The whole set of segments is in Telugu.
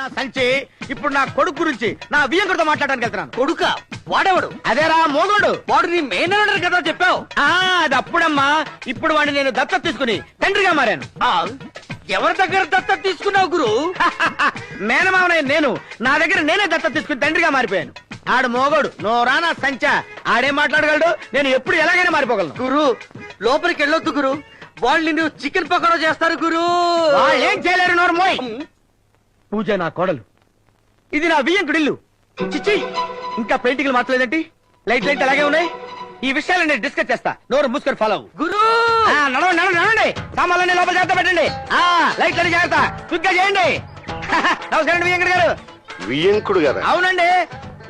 నా సంచి ఇప్పుడు నా కొడుకు గురించి నా వియ్యంకుడితో మాట్లాడడానికి వెళ్తున్నాను. కొడుక వాడేవాడు? అదేరా మోగోడు. వాడు నీ మేనర్ కదా చెప్పావు. అది అప్పుడమ్మా. ఇప్పుడు వాడిని నేను దత్తత తీసుకుని తండ్రిగా మారాను. ఎవరి దగ్గర దత్తత తీసుకున్నావు గురు? మేనమావనయ్య నేను నా దగ్గర నేనే దత్తత తీసుకుని తండ్రిగా మారిపోయాను. ఆడు మోగోడు, నోరా నా సంచా. ఆడేం మాట్లాడగలడు? నేను ఎప్పుడు ఎలాగైనా మారిపోగలను. గురు లోపలికి వెళ్ళొద్దు గురు, వాళ్ళు నిన్ను చికెన్ పకోడా చేస్తారు గురు. వాళ్ళు ఏం చేయలేరు, నోరు మోయ్. పూజ నా కోడలు, ఇది నా వియ్యంకుడిల్లు. చిచ్చి, ఇంకా పెయింటింగ్లు మార్చలేదంటే లైట్ లైట్ అలాగే ఉన్నాయి. ఈ విషయాలు నేను డిస్కస్ చేస్తా. నోరు మూసుకొని ఫాలో గురు. నడవండి నడవండి నడవండి. సామాన్లన్నీ లోపల జాగ్రత్త పెట్టండి. లైట్లన్నీ జాగ్రత్త క్విక్ గా చేయండి. నమస్కారం అండి వియ్యంకుడు గారు. వియ్యంకుడు గారు? అవునండి.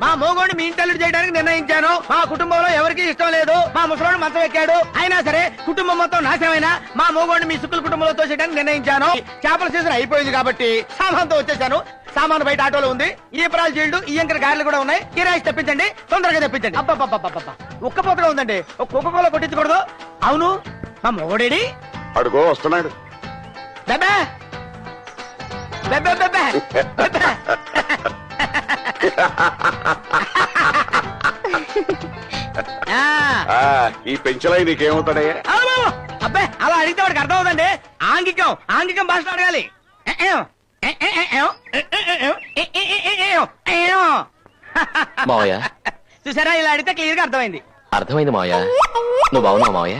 మా మోగోడిని మీ ఇంటల్లుడు చేయడానికి నిర్ణయించాను. మా కుటుంబంలో ఎవరికి ఇష్టం లేదు. మా ముసలోడు మంచం ఎక్కాడు. అయినా సరే కుటుంబం మొత్తం నాశనమైనా మా మోగోడిని మీ సుక్కుల కుటుంబంలో తోసేయడానికి నిర్ణయించాను. చేపల సీజన్ అయిపోయింది కాబట్టి సామాన్తో వచ్చేసాను. సామాను బయట ఆటోలో ఉంది. ఈపరాల జీళ్లు ఇయ్యంకర గారెలు కూడా ఉన్నాయి. కిరాయిస్ తెప్పించండి, తొందరగా తెప్పించండి. అబ్బా ఉక్కపోతగా ఉందండి. ఒక కోకోకోలా కొట్టించకూడదు? అవును, మా మోగోడేడి? అడుగో వస్తున్నాడు. బెబ్బే బెబ్బే బెబ్బే బెబ్బే. ఈ పెంచలై నీకేమవుతాడయ్యా? అబ్బాయి అలా అడిగితే వాడికి అర్థం అవుతుందండి. ఆంగికం ఆంగికం భాషలో అడగాలి. మావయ్య చూసారా, ఇలా అడిగితే క్లియర్ గా అర్థమైంది. అర్థమైంది మావయ్య. నువ్వు బాగున్నావు మావయ్య?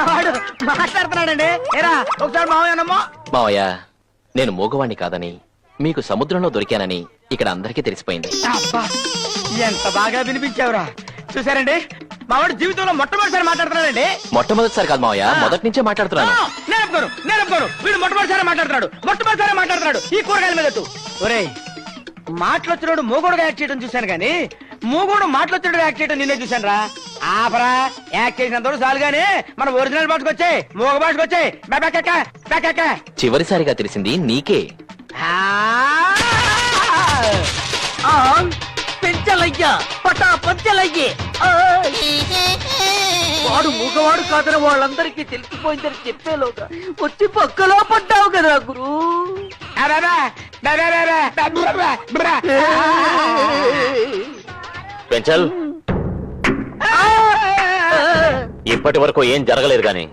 వాడు మాట్లాడుతున్నాడండి. ఏరా ఒకసారి మావయ్యనమ్మో. మావయ్య, నేను మూగవాణ్ణి కాదని, మీకు సముద్రంలో దొరికానని ఇక్కడ అందరికీ తెలిసిపోయింది. అబ్బా, ఎంత బాగా వినిపించావురా. చూసారండి, మావాడు జీవితంలో మొట్టమొదటిసారి మాట్లాడుతున్నాడండి. మొట్టమొదటిసారి కాదు మావయ్య, మొదటి నుంచే మాట్లాడుతున్నాను. నేను వీడు మొట్టమొదటిసారి మాట్లాడుతున్నాడు ఈ కూరగాయల మీద. ఒరేయ్, మాటలొచ్చినోడు మూగోడుగా యాక్ట్ చేయడం చూశాను గానీ మూగోడు మాటలొచ్చినోడు యాక్ట్ చేయడం నిన్నే చూశాను రా. ఆపరా, యాక్ట్ చేసినంత చాలు గానీ మన ఒరిజినల్ భాషకు వచ్చాయి, మూగ భాషకు వచ్చాయి. చివరిసారిగా తెలిసింది నీకే. పెంచలయ్యా పటా పంచలయ్యే. వాడు మూగవాడు కాదని వాళ్ళందరికీ తెలిసిపోయిందని చెప్పేలోగా వచ్చి పక్కలో పడ్డావు కదా గురు. పెంచల్, ఇప్పటి వరకు ఏం జరగలేదు గాని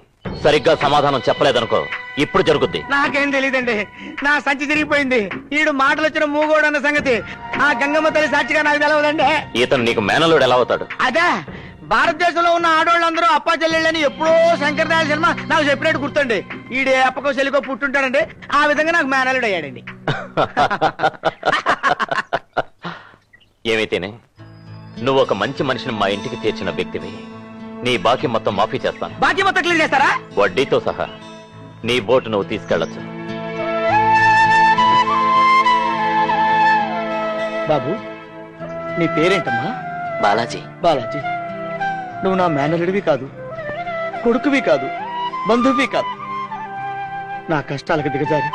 సరిగ్గా సమాధానం చెప్పలేదనుకో, ఇప్పుడు జరుగుద్ది. నాకేం తెలియదండి, నా సంచి తిరిగిపోయింది. ఈడు మాటలు వచ్చిన మూగోడు అన్న సంగతి ఆ గంగమ్మ తల్లి సాక్షిగా నాకు తెలవదండి. ఇతను నీకు మేనల్లుడు ఎలా అవుతాడు? అదే, భారతదేశంలో ఉన్న ఆడవాళ్ళందరూ అప్పా చెల్లెళ్ళని ఎప్పుడో శంకరదయాళ సినిమా నాకు చెప్పినట్టు గుర్తండి. ఈడే అప్పకో చెల్లికో పుట్టుంటాడండి. ఆ విధంగా నాకు మేనల్లుడు అయ్యాడండి. ఏమైతేనే నువ్వు ఒక మంచి మనిషిని మా ఇంటికి తీర్చిన వ్యక్తివి. నీ బాకీ మొత్తం మాఫీ చేస్తాను. బాకీ మొత్తం క్లియర్ చేస్తారా? వడ్డీతో సహా. నీ బోటు నువ్వు తీసుకెళ్లొచ్చు. బాబు, నీ పేరేంటమ్మా? బాలాజీ. బాలాజీ, నువ్వు నా మేనల్లుడివి కాదు, కొడుకువి కాదు, బంధువువి కాదు. నా కష్టాలకు దిగజారి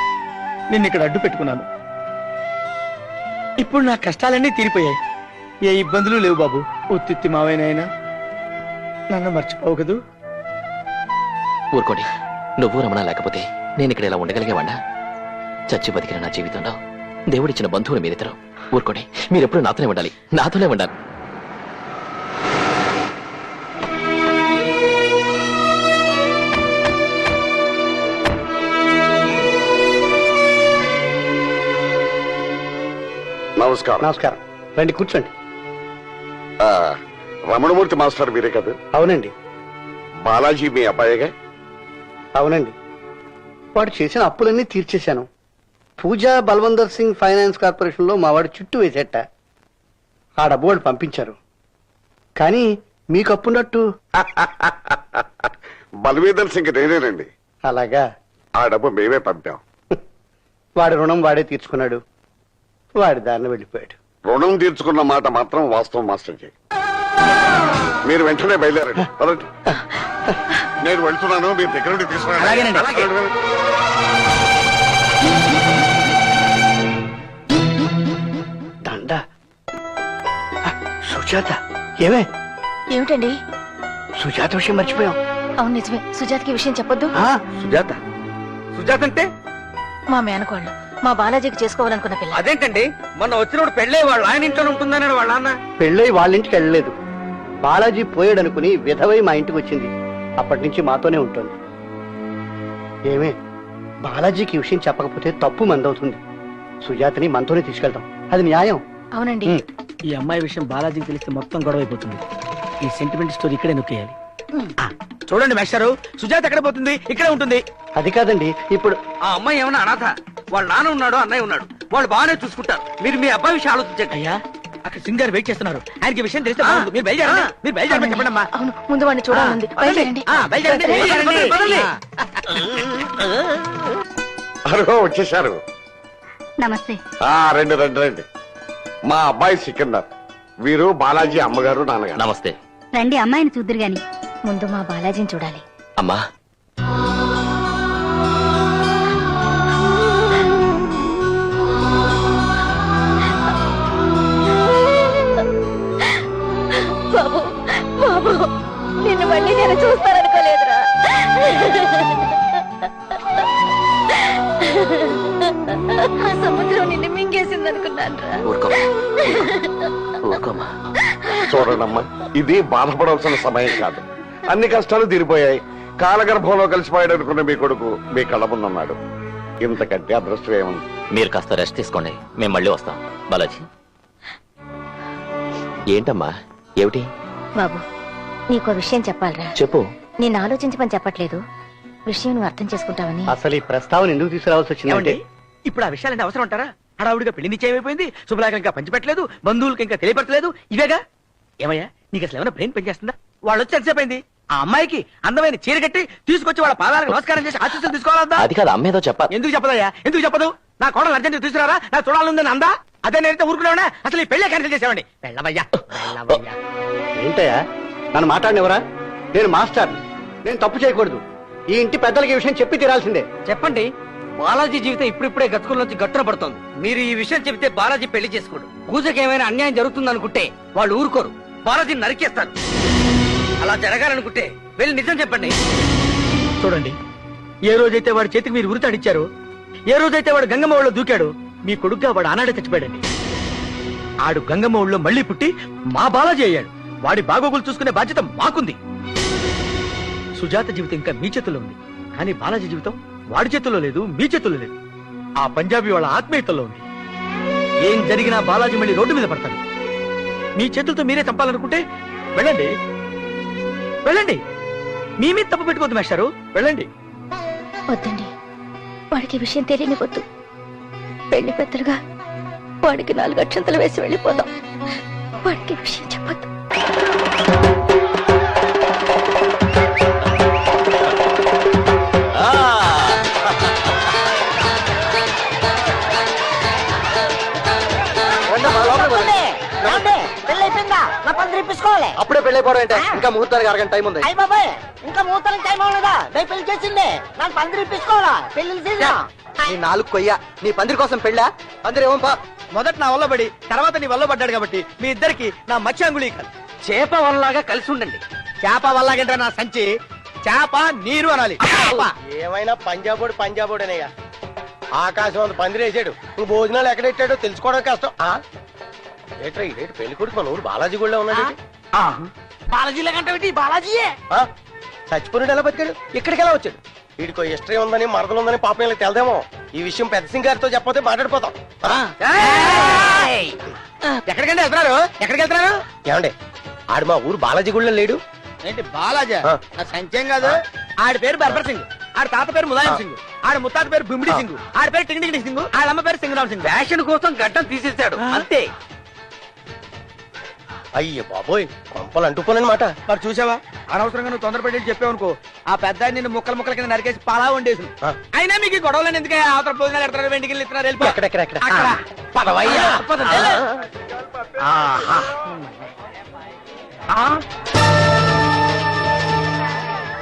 నిన్ను ఇక్కడ అడ్డు పెట్టుకున్నాను. ఇప్పుడు నా కష్టాలన్నీ తీరిపోయాయి. ఏ ఇబ్బందులు లేవు బాబు. ఉత్తిత్తి మావైనా నన్ను మర్చిపోవు కదూ. ఊరుకోండి, నువ్వు రమణ లేకపోతే నేను ఇక్కడ ఇలా ఉండగలిగేవాడా? చచ్చి బతికిన నా జీవితంలో దేవుడిచ్చిన బంధువులు మీరిద్దరు. ఊరుకోండి, మీరెప్పుడు నాతోనే ఉండాలి, నాతోనే ఉండాలి. నమస్కారం. నమస్కారం. రండి కూర్చోండి. రమణమూర్తి మాస్టర్ మీరే కదా? అవునండి. బాలాజీ మీ అబ్బాయిగా? అవునండి. వాడు చేసిన అప్పులన్నీ తీర్చేశాను. పూజా బల్వందర్ సింగ్ ఫైనాన్స్ కార్పొరేషన్ లో మా వాడు చుట్టూ వేసేట. ఆ డబ్బు వాళ్ళు పంపించారు. కానీ మీకు అప్పున్నట్టు బల్వీందర్ సింగ్ నేనేనండి. అలాగా? ఆ డబ్బు మేమే పంపాం. వాడి రుణం వాడే తీర్చుకున్నాడు. వాడి దారిని వెళ్ళిపోయాడు. రుణం తీర్చుకున్న మాట మాత్రం వాస్తవం మాస్టర్జీ. మీరు వెంటనే బయలుదేరండి. నేను వెళ్తున్నాను, మీరు దగ్గర నుండి తీసుకున్నాను. దండ సుజాత, ఏమే ఏమిటండి? సుజాత విషయం మర్చిపోయాం. అవును నిజమే, సుజాతకి విషయం చెప్పొద్దు. సుజాత సుజాత అంటే మా మేనకోళ్ళు, మా బాలాజీకి చేసుకోవాలనుకున్న పిల్ల. అదేంటండి మొన్న వచ్చినప్పుడు పెళ్ళే వాళ్ళు ఆయన ఇంట్లో ఉంటుందన్నాడు వాళ్ళ నాన్న. పెళ్ళై వాళ్ళ ఇంటికి వెళ్ళలేదు. బాలాజీ పోయాడనుకుని విధవై మా ఇంటికి వచ్చింది. అప్పటి నుంచి మాతోనే ఉంటుంది. ఏమే, బాలాజీకి ఈ విషయం చెప్పకపోతే తప్పు మందవుతుంది. సుజాతని మనతోనే తీసుకెళ్తాం, అది న్యాయం. అవునండి. ఈ అమ్మాయి విషయం బాలాజీకి తెలిస్తే మొత్తం గొడవ అయిపోతుంది. ఈ సెంటిమెంట్ స్టోరీ ఇక్కడే నొక్కేయాలి. చూడండి మేస్టారు, సుజాత ఎక్కడ పోతుంది? ఇక్కడే ఉంటుంది. అది కాదండి, ఇప్పుడు ఆ అమ్మాయి ఏమన్నా అనాథ? వాళ్ళ నాన్న ఉన్నాడు, అన్నయ్య ఉన్నాడు, వాళ్ళు బాగానే చూసుకుంటారు. మీరు మీ అబ్బాయి విషయం ఆలోచించండి. అయ్యా, అక్కడ సింగ్ గారు వెయిట్ చేస్తున్నారు. ఆయనకి విషయం తెలిస్తే బాగుండు. మీరు బయలుదేరండి, మీరు బయలుదేరమని చెప్పండి అమ్మా. అవును, ముందు వాడిని చూడాలండి. బయలుదేరండి. బయలుదేరండి, బయలుదేరండి. పదండి. అరుగో వచ్చేసారు. నమస్తే. రండి రండి రండి. మా అబ్బాయి సికిందర్, వీరు బాలాజీ అమ్మగారు నాన్నగారు. నమస్తే. రండి, అమ్మాయిని చూద్దరు గాని. ముందు మా బాలాజీని చూడాలి. అమ్మా, బాబు, బాబు, నిన్ను మళ్ళీ నేను చూస్తాననుకోలేదురా. ఆ సముద్రం నిన్ను మింగేసింది అనుకున్నాను రా. ఊరుకోమా, ఊరుకోమా. చూడండమ్మా, ఇది బాధపడాల్సిన సమయం కాదు. అన్ని కష్టాలు తీరిపోయాయి. కాలగర్భంలో కలిసిపోయాడు అనుకున్న మీ కొడుకు మీ కళ్ళ ముందున్నాడు. ఇంతకంటే అదృష్టం ఏముంది? మీరు కాస్త రెస్ట్ తీసుకోండి, మేము మళ్ళీ వస్తాం. బాలాజీ, ఏంటమ్మా, ఏమిటి? బాబు, నీకో విషయం చెప్పాలరా. చెప్పు. నేను ఆలోచించమని చెప్పట్లేదు, విషయం నువ్వు అర్థం చేసుకుంటావని. అసలు ఈ ప్రస్తావన ఎందుకు తీసుకురావాల్సి వచ్చిందంటే, ఇప్పుడు ఆ విషయాలంటే అవసరం అంటారా? హడావుడిగా పెళ్లి నిశ్చయమైపోయింది, శుభలాగా ఇంకా పంచిపెట్టలేదు, బంధువులకి ఇంకా తెలియపట్టలేదు. ఇవేగా. ఏమయ్యా, నీకు అసలు ఏమైనా బ్రెయిన్ పనిచేస్తుందా? వాళ్ళు వచ్చి ఎంతసేపు అయింది? ఆ అమ్మాయికి అందమైన చీర కట్టి తీసుకొచ్చి వాళ్ళ పాదాలకు నమస్కారం చేసి ఆశీస్సులు తీసుకోవాలద్దా? అది కాదు, అమ్మేదో చెప్పాలి. ఎందుకు చెప్పదయ్యా? ఎందుకు చెప్పదు? నా కోడలు అర్జెంట్ తీసుకురారా, నాకు చూడాలందని అందా? అదే నేనైతే ఊరుకునేవాడా? అసలు ఈ పెళ్ళే క్యాన్సిల్ చేసేవాడి. వెళ్ళవయ్యా, వెళ్ళవయ్యా. ఏంటయ్యా నన్ను మాట్లాడినవరా? నేను మాస్టర్, నేను తప్పు చేయకూడదు. ఈ ఇంటి పెద్దలకి ఈ విషయం చెప్పి తీరాల్సిందే. చెప్పండి. బాలాజీ జీవితం ఇప్పుడిప్పుడే గతుకుల నుంచి గట్టున పడుతోంది. మీరు ఈ విషయం చెబితే బాలాజీ పెళ్లి చేసుకోడు. పూజకి ఏమైనా అన్యాయం జరుగుతుంది అనుకుంటే వాళ్ళు ఊరుకోరు, బాలాజీని నరికేస్తారు. అలా జరగాలనుకుంటే వెళ్ళి నిజం చెప్పండి. చూడండి, ఏ రోజైతే వాడి చేతికి మీరు ఉరితాడిచ్చారో, ఏ రోజైతే వాడు గంగమ్మ ఊళ్ళో దూకాడో, మీ కొడుగ్గా వాడు ఆనాడే చచ్చిపోయాడండి. ఆడు గంగమ్మ ఊళ్ళో మళ్ళీ పుట్టి మా బాలాజీ అయ్యాడు. వాడి బాగోగులు చూసుకునే బాధ్యత మాకుంది. సుజాత జీవితం ఇంకా మీ చేతుల్లో ఉంది, కానీ బాలాజీ జీవితం వాడి చేతుల్లో లేదు, మీ చేతుల్లో లేదు. ఆ పంజాబీ వాళ్ళ ఆత్మీయతల్లో ఉంది. ఏం జరిగినా బాలాజీ మళ్ళీ రోడ్డు మీద పడతాడు. మీ చేతులతో మీరే చంపాలనుకుంటే వెళ్ళండి, వెళ్ళండి. మీ మీద తప్పు పెట్టుకోవద్దు మేస్టారు, వెళ్ళండి. వద్దండి, వాడికి ఈ విషయం తెలియనివద్దు. పెళ్లి పెద్దలుగా వాడికి 4 అక్షంతలు వేసి వెళ్ళిపోదాం. వాడికి ఈ విషయం చెప్పొద్దు. అప్పుడే పెళ్ళైపోవడం అంటే ఇంకా ముహూర్తానికి అరగంట టైం ఉంది. ఇంకా మూతలకు టైం అవ్వలేదా? నేను పెళ్లి చేసిండే, నాకు పందిరి ఇప్పించుకోవాలా? పెళ్లి నీ 4 కొయ్య, నీ పందిరి కోసం పెళ్ళా? పందిరి ఏమో మొదట నా వల్ల పడి తర్వాత నీ వల్ల పడ్డాడు కాబట్టి మీ ఇద్దరికి నా మధ్య అంగుళీకాలు. చేప వల్లలాగా కలిసి ఉండండి. చేప వల్లగంటే నా సంచి, చేప నీరు అనాలి. ఏమైనా పంజాబోడు పంజాబోడేనయ్యా. ఆకాశం అంత పందిరి వేసాడు, నువ్వు భోజనాలు ఎక్కడెట్టాడో తెలుసుకోవడం కష్టం. ఏట్రా ఇదేంటి పెళ్లి కొడుకు మన ఊరు బాలాజీ గుడిలో ఉన్నాడు. బాలాజీల కంటే బాలాజీయే. చచ్చిపోయాడు, ఎలా బతికాడు? ఇక్కడికి ఎలా వచ్చాడు? వీడికో హిస్టరీ ఉందని మరదలు ఉందని పాపం వీళ్ళకి తెలదేమో. ఈ విషయం పెద్ద సింగ్ గారితో చెప్పకపోతే మాట్లాడిపోతాం. ఎక్కడికంటే వెళ్తున్నారు? ఎక్కడికి వెళ్తున్నారు? ఏమండి, ఆడు మా ఊరు బాలాజీ గుడిలో లేడు. ఏంటి బాలాజా? నా సంచయం కాదు. ఆడి పేరు బర్బర్ సింగ్, ఆడి తాత పేరు ములాయం సింగ్, ఆడి ముత్తాత పేరు బిమిడి సింగ్, ఆడి పేరు టింగ్ టింగ్ సింగ్, ఆడి అమ్మ పేరు సింగరామ్ సింగ్. ఫ్యాషన్ కోసం గడ్డం తీసేశాడు అంతే. అయ్యో బాబోయ్, కొంపలు అంటుకోనమాట. మరి చూసావా, అనవసరంగా నువ్వు తొందరపడి చెప్పావు అనుకో, ఆ పెద్ద నిన్ను ముక్కల ముక్కల కింద నరికేసి పాలా వండేసి. అయినా మీకు ఈ గొడవలను ఎందుకే? అవతల భోజనాలు ఎడతారు, వెండికి ఇస్తున్నారు. వెళ్ళిపో. ఎక్కడెక్కడ అక్కడ. పదవయ్యా.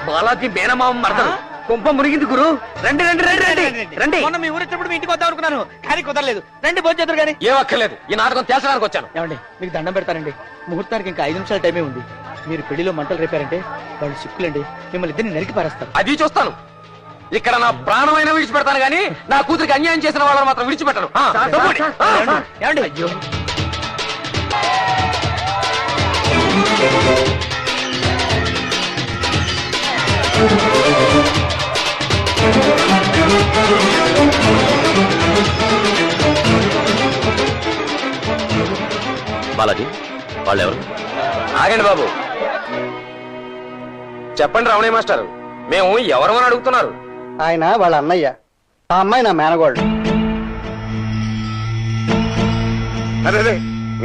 బాలాజీ మేనమామ మరదలు కుంప మునిగింది గురు. రండి రండి రండి రండి రండి. మొన్న మీ ఊరిచ్చినప్పుడు మీ ఇంటికి వద్దాం అనుకున్నాను కానీ కుదరలేదు. రండి భోజనం కానీ. ఏం అక్కర్లేదు, ఈ నాటకం తేల్చడానికి వచ్చాను. ఏమండి మీకు దండం పెడతానండి, ముహూర్తానికి ఇంకా 5 నిమిషాల టైమే ఉంది. మీరు పెళ్లిలో మంటలు రేపారంటే వాళ్ళు సిక్కులండి, మిమ్మల్ని ఇద్దరిని నరికి పారేస్తారు. అది చూస్తాను. ఇక్కడ నా ప్రాణమైన విడిచిపెడతాను గానీ నా కూతురికి అన్యాయం చేసిన వాళ్ళని మాత్రం విడిచిపెట్టను. ఏమండి అయ్యో బాలాజీ వాళ్ళెవరు? ఆగండి బాబు, చెప్పండి రమణయ్య మాస్టర్, మేము ఎవరమని అడుగుతున్నారు? ఆయన వాళ్ళ అన్నయ్య, ఆ అమ్మాయి నా మేనగోళ్ళు. అరే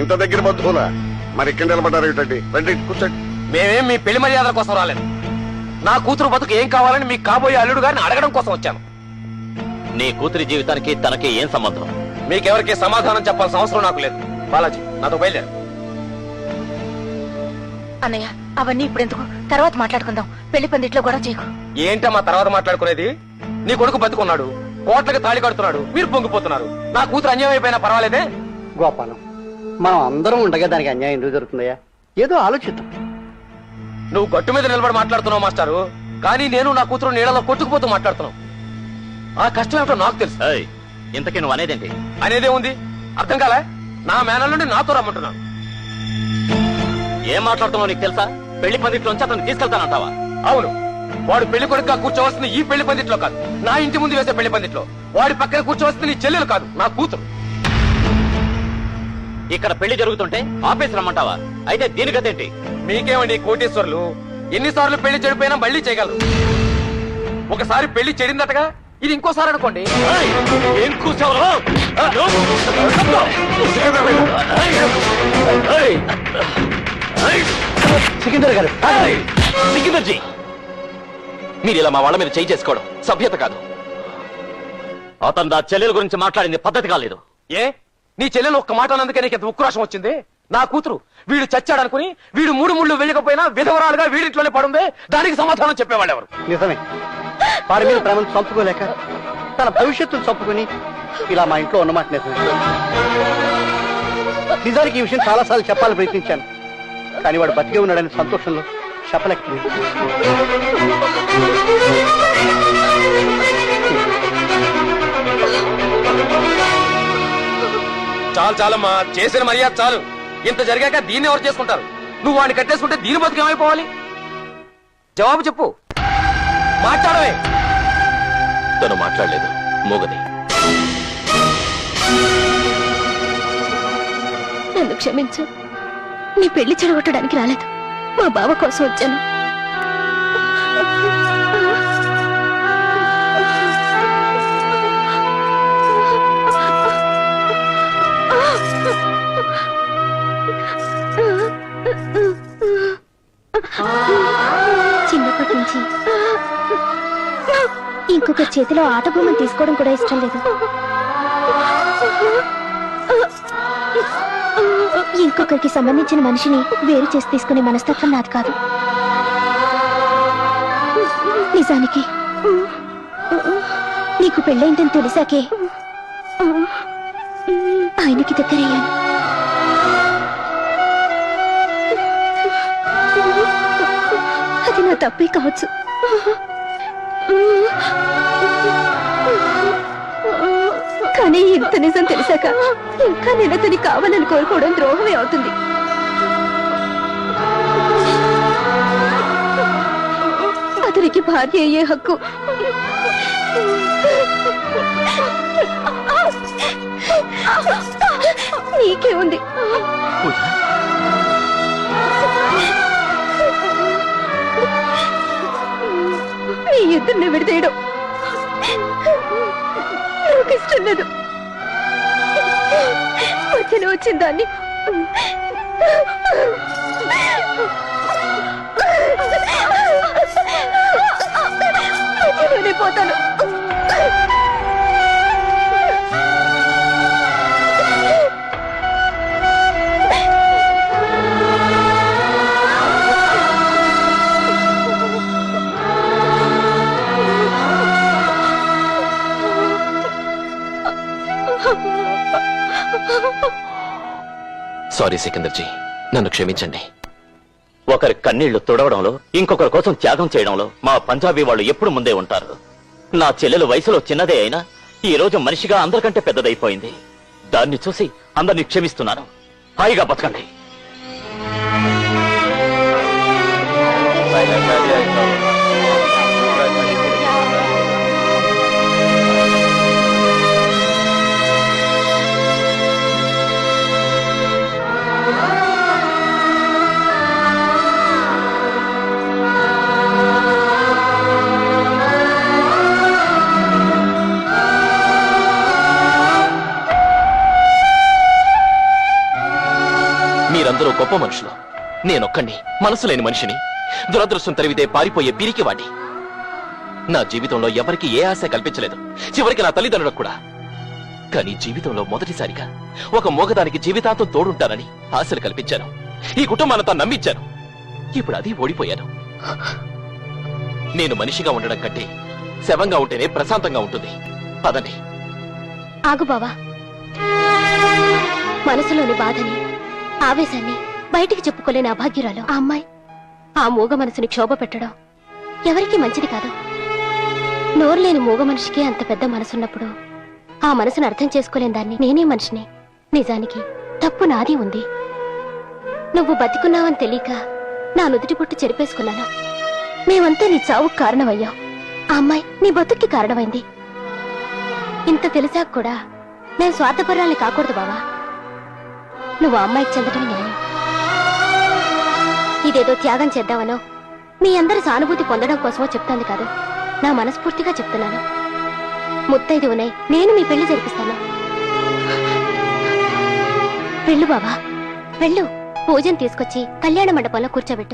ఇంత దగ్గర బంధువులా? మరి ఇక్కడ నిలబడ్డారు ఏంటండి? రండి కూర్చోండి. మేమేం మీ పెళ్లి మర్యాదల కోసం రాలేదు. నా కూతురు బతుకు ఏం కావాలని మీకు కాబోయే అల్లుడు గారిని అడగడం కోసం వచ్చాను. నీ కూతురి జీవితానికి తనకి ఏం సంబంధం? మీకెవరికి సమాధానం చెప్పాల్సిన అవసరం నాకు లేదు. బాలాజీ నాతో బయలుదేరు. అన్నయ్య అవన్నీ ఇప్పుడు ఎందుకు, తర్వాత మాట్లాడుకుందాం. పెళ్లి పందిట్లో గొడవ చేయకు. ఏంటమ్మా తర్వాత మాట్లాడుకునేది? నీ కొడుకు బతుకున్నాడు, కోట్లకి తాళి కడుతున్నాడు, మీరు పొంగిపోతున్నారు. నా కూతురు అన్యాయం అయిపోయినా పర్వాలేదే? గోపాలం, మనం అందరం ఉండగా దానికి అన్యాయం ఎందుకు జరుగుతుందయ్యా? ఏదో ఆలోచిద్దాం. నువ్వు గట్టు మీద నిలబడి మాట్లాడుతున్నావు మాస్టారు, కానీ నేను నా కూతురు నీళ్ళలో కొట్టుకుపోతూ మాట్లాడుతున్నావు. ఆ కష్టం ఏమిటో నాకు తెలుసు. ఇంతకీ నువ్వు అనేదేంటి? అనేదే ఉంది, అర్థం కాలే? నా మేనల్ నుండి నాతో రమ్మంటున్నాను. ఏం మాట్లాడుతున్నావు నీకు తెలుసా? పెళ్లి పందిట్లోంచి అతను తీసుకెళ్తానంటావా? అవును, వాడు పెళ్లి కొడుకుగా కూర్చోవలసింది ఈ పెళ్లి పందిట్లో కాదు, నా ఇంటి ముందు వేసే పెళ్లి పందిట్లో. వాడి పక్కన కూర్చోవలసింది నీ చెల్లెలు కాదు, నా కూతురు. ఇక్కడ పెళ్లి జరుగుతుంటే ఆపేసి రమ్మంటావా? అయితే దీని గతేంటి? మీకేమండి కోటేశ్వర్లు, ఎన్నిసార్లు పెళ్లి చెడిపోయినా మళ్ళీ చేయగలరు. ఒకసారి పెళ్లి చెడిందటగా, ఇది ఇంకోసారి అనుకోండి. ఏం కూర్చోవరు? సికిందర్ గారు, సికిందర్జీ, మీరు ఇలా మా వాళ్ళ మీద చేయి చేసుకోవడం సభ్యత కాదు. అతను నా చెల్లెల గురించి మాట్లాడింది పద్ధతి కాలేదు. ఏ నీ చెల్లెలు ఒక్క మాట అన్నందుకే నీకు ఎంత ఉక్రోషం వచ్చింది? నా కూతురు వీడు చచ్చాడనుకుని వీడు 3 ముళ్ళు వేయకపోయినా విధవరాలుగా వీడింట్లోనే పడుందే, దానికి సమాధానం చెప్పేవాళ్ళు ఎవరు? నిజమే, వారి మీద ప్రేమను చంపుకోలేక తన భవిష్యత్తును చంపుకొని ఇలా మా ఇంట్లో ఉన్నమాట నిజమే. నిజానికి ఈ విషయం చాలాసార్లు చెప్పాలని ప్రయత్నించాను, కానీ వాడు బతికే ఉన్నాడని సంతోషంలో చెప్పలేకపోయింది. చాలు చాలమ్మా, చేసిన మర్యాద చాలు. ఇంత జరిగాక దీన్ని ఎవరు చేసుకుంటారు? నువ్వు వాడిని కట్టేసుకుంటే దీని బతుకు ఏమైపోవాలి? జవాబు చెప్పు, మాట్లాడవే. తను మాట్లాడలేదు, మూగది. నన్ను క్షమించు, నీ పెళ్లి చెడగొట్టడానికి రాలేదు, మా బావ కోసం వచ్చాను. చిన్నప్పటి నుంచి ఇంకొక చేతిలో ఆట బొమ్మను తీసుకోవడం కూడా ఇష్టం లేదు. ఇంకొకరికి సంబంధించిన మనిషిని వేరు చేసి తీసుకునే మనస్తత్వం నాది కాదు. నిజానికి నీకు పెళ్ళైందని తెలిసాకే ఆయనకి దగ్గరయ్యాను. అది నా తప్పే కావచ్చు, కానీ ఇంత నిజం తెలిసాక ఇంకా నేను అతని కావాలని కోరుకోవడం ద్రోహమే అవుతుంది. అతనికి భార్య అయ్యే హక్కు నీకే ఉంది. నీ ఇద్దరిని విడదీయడం నాకు ఇష్టం లేదు. మధ్యలో వచ్చిన దాన్ని మధ్యలోనే పోతాను. సారీ సికిందర్జీ, నన్ను క్షమించండి. ఒకరి కన్నీళ్లు తుడవడంలో, ఇంకొకరి కోసం త్యాగం చేయడంలో మా పంజాబీ వాళ్ళు ఎప్పుడు ముందే ఉంటారు. నా చెల్లెలు వయసులో చిన్నదే అయినా ఈ రోజు మనిషిగా అందరికంటే పెద్దదైపోయింది. దాన్ని చూసి అందరినీ క్షమిస్తున్నాను. హాయిగా బతకండి. మీరందరూ గొప్ప మనుషులు. నేనొక్కడిని మనసు లేని మనిషిని, దురదృష్టం తరివితే పారిపోయే పిరికివాణ్ణి. నా జీవితంలో ఎవరికి ఏ ఆశ కల్పించలేదు, చివరికి నా తల్లిదండ్రులకు కూడా. కానీ జీవితంలో మొదటిసారిగా ఒక మోగదానికి జీవితాంతం తోడుంటానని ఆశలు కల్పించాను. ఈ కుటుంబానంతా నమ్మించాను. ఇప్పుడు అది ఓడిపోయాను. నేను మనిషిగా ఉండడం కంటే శవంగా ఉంటేనే ప్రశాంతంగా ఉంటుంది. పదండి. ఆగు బావా. మనసులోని బాధని, ఆవేశాన్ని బయటికి చెప్పుకోలేని అభాగ్యురాలు ఆ అమ్మాయి. ఆ మూగ మనసుని క్షోభ పెట్టడం ఎవరికీ మంచిది కాదు. నోరు లేని మూగ మనిషికి అంత పెద్ద మనసున్నప్పుడు ఆ మనసును అర్థం చేసుకోలేని దాన్ని నేనే మనిషిని. నిజానికి తప్పు నాది ఉంది. నువ్వు బతికున్నావని తెలియక నా నుదుటి పుట్టు చెరిపేసుకున్నాను. మేమంతా నీ చావుకు కారణమయ్యాం. ఆ అమ్మాయి నీ బతుక్కి కారణమైంది. ఇంత తెలిసాక కూడా నేను స్వార్థపరాల్ని కాకూడదు బావా. నువ్వు ఆ అమ్మాయికి చెందటం న్యాయం. ఇదేదో త్యాగం చేద్దామనో మీ అందరి సానుభూతి పొందడం కోసమో చెప్తాను కాదు. నా మనస్ఫూర్తిగా చెప్తున్నాను. ముత్తైదు ఉన్నాయి, నేను మీ పెళ్లి జరిపిస్తాను. వెళ్ళు బావా, వెళ్ళు. పూజను తీసుకొచ్చి కళ్యాణ మండపంలో కూర్చోబెట్టు.